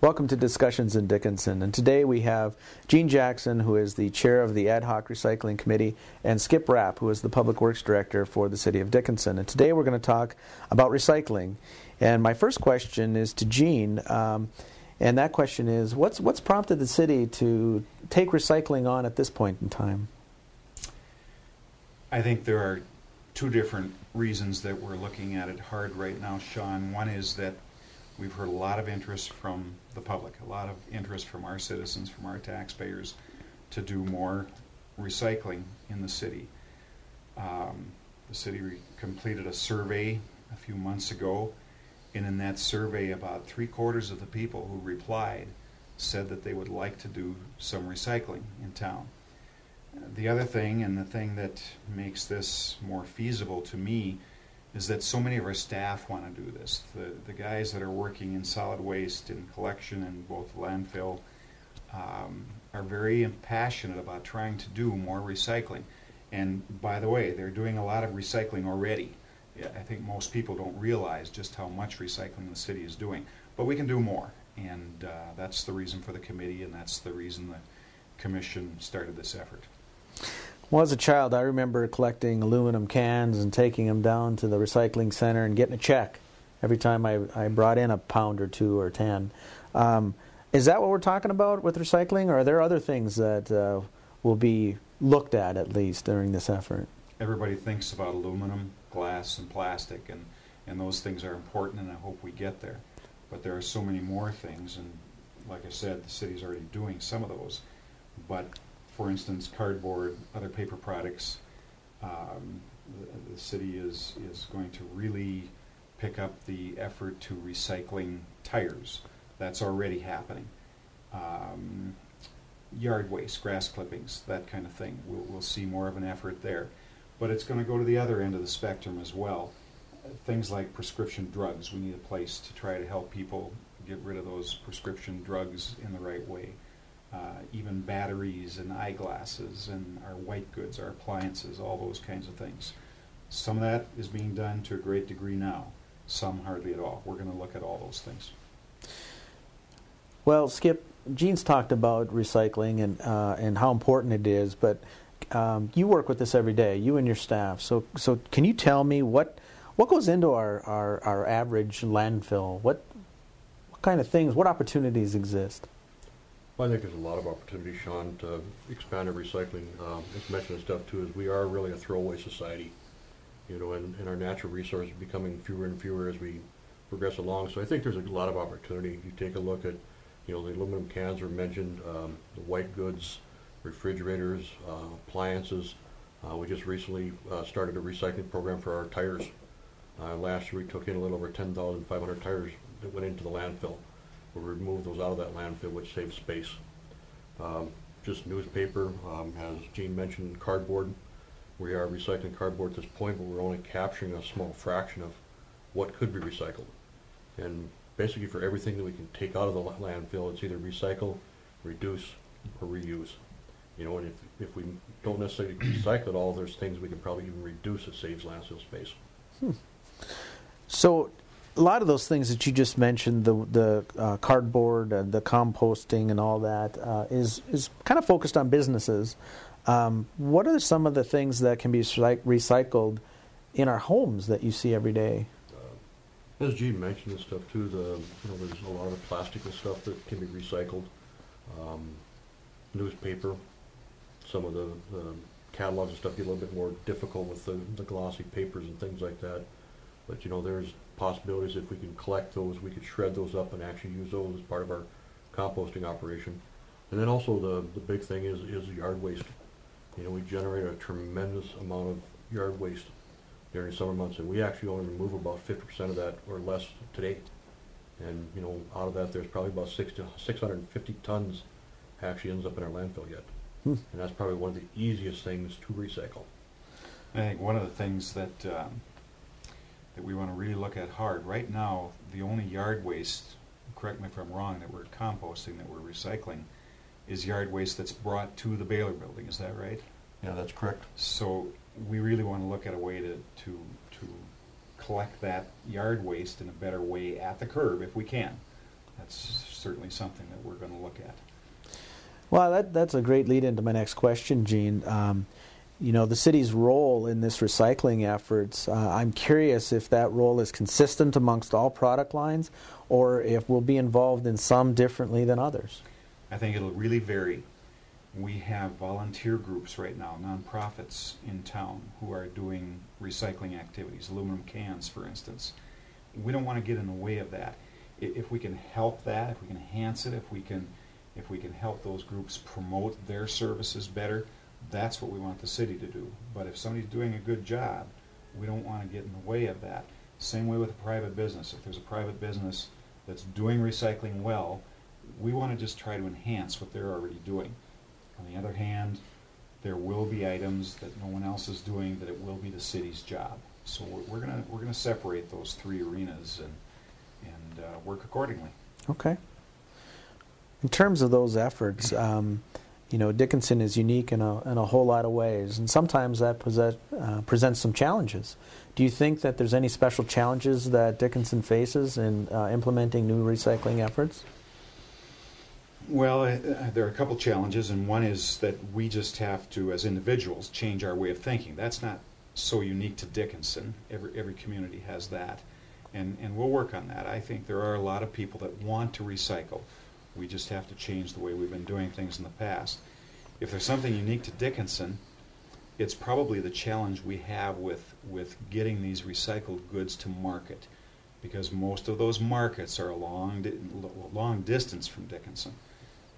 Welcome to Discussions in Dickinson, and today we have Gene Jackson, who is the chair of the Ad Hoc Recycling Committee, and Skip Rapp, who is the Public Works Director for the City of Dickinson. And today we're going to talk about recycling. And my first question is to Gene, and that question is, what's prompted the city to take recycling on at this point in time? I think there are two different reasons that we're looking at it hard right now, Shawn. One is that we've heard a lot of interest from the public, a lot of interest from our citizens, from our taxpayers, to do more recycling in the city. The city completed a survey a few months ago, and in that survey about 3/4 of the people who replied said that they would like to do some recycling in town. The other thing, and the thing that makes this more feasible to me, is that so many of our staff want to do this. The guys that are working in solid waste and collection in both landfill are very passionate about trying to do more recycling. And by the way, they're doing a lot of recycling already. I think most people don't realize just how much recycling the city is doing. But we can do more, and that's the reason for the committee, and that's the reason the commission started this effort. Well, as a child, I remember collecting aluminum cans and taking them down to the recycling center and getting a check every time I brought in a pound or two or 10. Is that what we're talking about with recycling, or are there other things that will be looked at least during this effort? Everybody thinks about aluminum, glass, and plastic, and those things are important, and I hope we get there. But there are so many more things, and like I said, the city's already doing some of those. But for instance, cardboard, other paper products, the city is going to really pick up the effort to recycling tires. That's already happening. Yard waste, grass clippings, that kind of thing. We'll see more of an effort there. But it's going to go to the other end of the spectrum as well. Things like prescription drugs. We need a place to try to help people get rid of those prescription drugs in the right way. Even batteries and eyeglasses and our white goods, our appliances, all those kinds of things. Some of that is being done to a great degree now, some hardly at all. We're going to look at all those things. Well, Skip, Gene's talked about recycling and how important it is, but you work with this every day, you and your staff. So can you tell me what goes into our average landfill? What kind of things, what opportunities exist? Well, I think there's a lot of opportunity, Shawn, to expand our recycling. As mentioned and stuff too, is we are really a throwaway society, and our natural resources are becoming fewer and fewer as we progress along. So I think there's a lot of opportunity. You take a look at, the aluminum cans were mentioned, the white goods, refrigerators, appliances. We just recently started a recycling program for our tires. Last year we took in a little over 10,500 tires that went into the landfill. We'll remove those out of that landfill, which saves space. Just newspaper, as Gene mentioned, cardboard. We are recycling cardboard at this point, but we're only capturing a small fraction of what could be recycled. And basically for everything that we can take out of the landfill, it's either recycle, reduce, or reuse. And if we don't necessarily recycle it all, there's things we can probably even reduce that saves landfill space. So a lot of those things that you just mentioned, the cardboard, the composting and all that, is kind of focused on businesses. What are some of the things that can be recycled in our homes that you see every day? As Gene mentioned and stuff too, there's a lot of plastic and stuff that can be recycled. Newspaper, some of the catalogs and stuff get a little bit more difficult with the glossy papers and things like that. But there's possibilities. If we can collect those, we could shred those up and actually use those as part of our composting operation. And then also the big thing is yard waste. We generate a tremendous amount of yard waste during summer months, and we actually only remove about 50% of that or less today. And out of that, there's probably about 650 tons actually ends up in our landfill yet. And that's probably one of the easiest things to recycle. I think one of the things that we want to really look at hard. Right now, the only yard waste, correct me if I'm wrong, that we're composting, that we're recycling, is yard waste that's brought to the Baylor building. Is that right? Yeah, that's correct. So we really want to look at a way to collect that yard waste in a better way at the curb if we can. that's certainly something that we're going to look at. Well, that's a great lead into my next question, Gene. The city's role in this recycling efforts, I'm curious if that role is consistent amongst all product lines or if we'll be involved in some differently than others. I think it'll really vary. We have volunteer groups right now, nonprofits in town, who are doing recycling activities, aluminum cans, for instance. We don't want to get in the way of that. If we can help that, if we can enhance it, if we can help those groups promote their services better, that's what we want the city to do. But if somebody's doing a good job, we don't want to get in the way of that. Same way with a private business. If there's a private business that's doing recycling well, we want to just try to enhance what they're already doing. On the other hand, there will be items that no one else is doing that it will be the city's job. So we're gonna separate those three arenas and work accordingly. Okay. In terms of those efforts, Dickinson is unique in a whole lot of ways, and sometimes that presents some challenges. Do you think that there's any special challenges that Dickinson faces in implementing new recycling efforts? Well, there are a couple challenges, and one is that we just have to, as individuals, change our way of thinking. That's not so unique to Dickinson. Every community has that, and we'll work on that. I think there are a lot of people that want to recycle. We just have to change the way we've been doing things in the past. If there's something unique to Dickinson, it's probably the challenge we have with getting these recycled goods to market, because most of those markets are a long distance from Dickinson.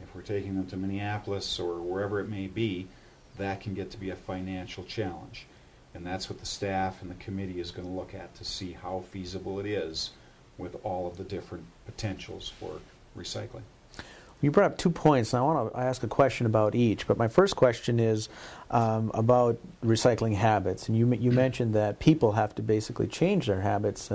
If we're taking them to Minneapolis or wherever it may be, that can get to be a financial challenge. And that's what the staff and the committee is going to look at to see how feasible it is with all of the different potentials for recycling. You brought up 2 points, and I want to ask a question about each. But my first question is about recycling habits. And you mentioned that people have to basically change their habits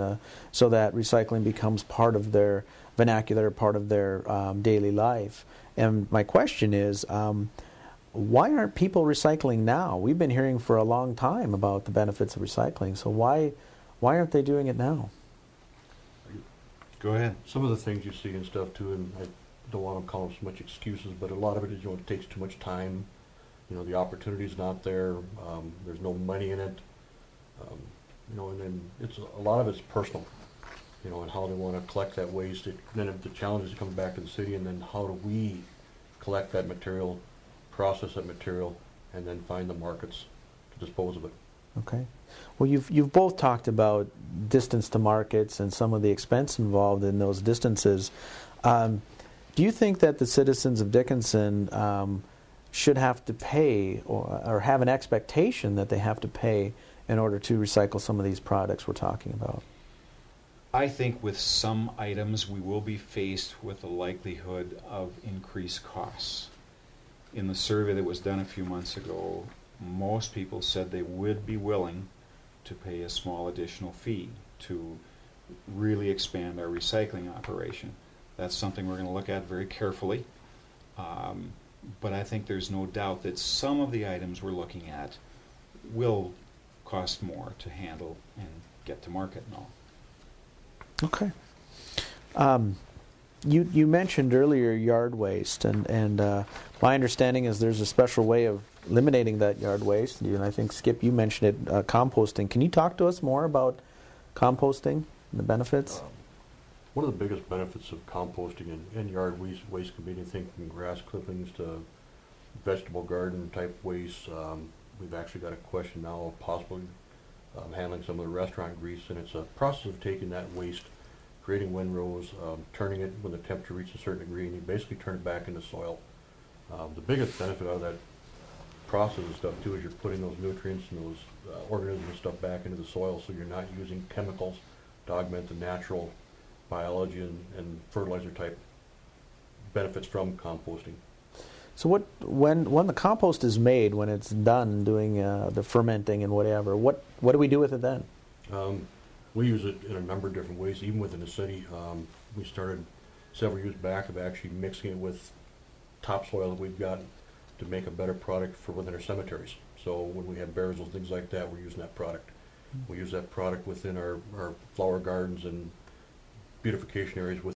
so that recycling becomes part of their vernacular, part of their daily life. And my question is, why aren't people recycling now? We've been hearing for a long time about the benefits of recycling. So why aren't they doing it now? Go ahead. Some of the things you see and stuff too, and I don't want to call them so much excuses, but a lot of it is, it takes too much time. The opportunity's not there. There's no money in it. And then a lot of it's personal. And how they want to collect that waste. Then if the challenge is coming back to the city, and then how do we collect that material, process that material, and then find the markets to dispose of it. Okay. Well, you've both talked about distance to markets and some of the expense involved in those distances. Do you think that the citizens of Dickinson should have to pay or have an expectation that they have to pay in order to recycle some of these products we're talking about? I think with some items we will be faced with the likelihood of increased costs. In the survey that was done a few months ago, most people said they would be willing to pay a small additional fee to really expand our recycling operation. That's something we're going to look at very carefully. But I think there's no doubt that some of the items we're looking at will cost more to handle and get to market and all. Okay. You mentioned earlier yard waste, and my understanding is there's a special way of eliminating that yard waste. And I think, Skip, you mentioned it, composting. Can you talk to us more about composting and the benefits? One of the biggest benefits of composting and yard waste can be anything from grass clippings to vegetable garden type waste. We've actually got a question now of possibly handling some of the restaurant grease, and it's a process of taking that waste, creating windrows, turning it when the temperature reaches a certain degree, and you basically turn it back into soil. The biggest benefit out of that process and stuff too is you're putting those nutrients and those organisms and stuff back into the soil, so you're not using chemicals to augment the natural biology and fertilizer type benefits from composting. So when the compost is made, when it's done doing the fermenting and whatever, what do we do with it then? We use it in a number of different ways, even within the city. We started several years back of actually mixing it with topsoil that we've got to make a better product for within our cemeteries. So when we have burials and things like that, we're using that product. We use that product within our flower gardens and beautification areas with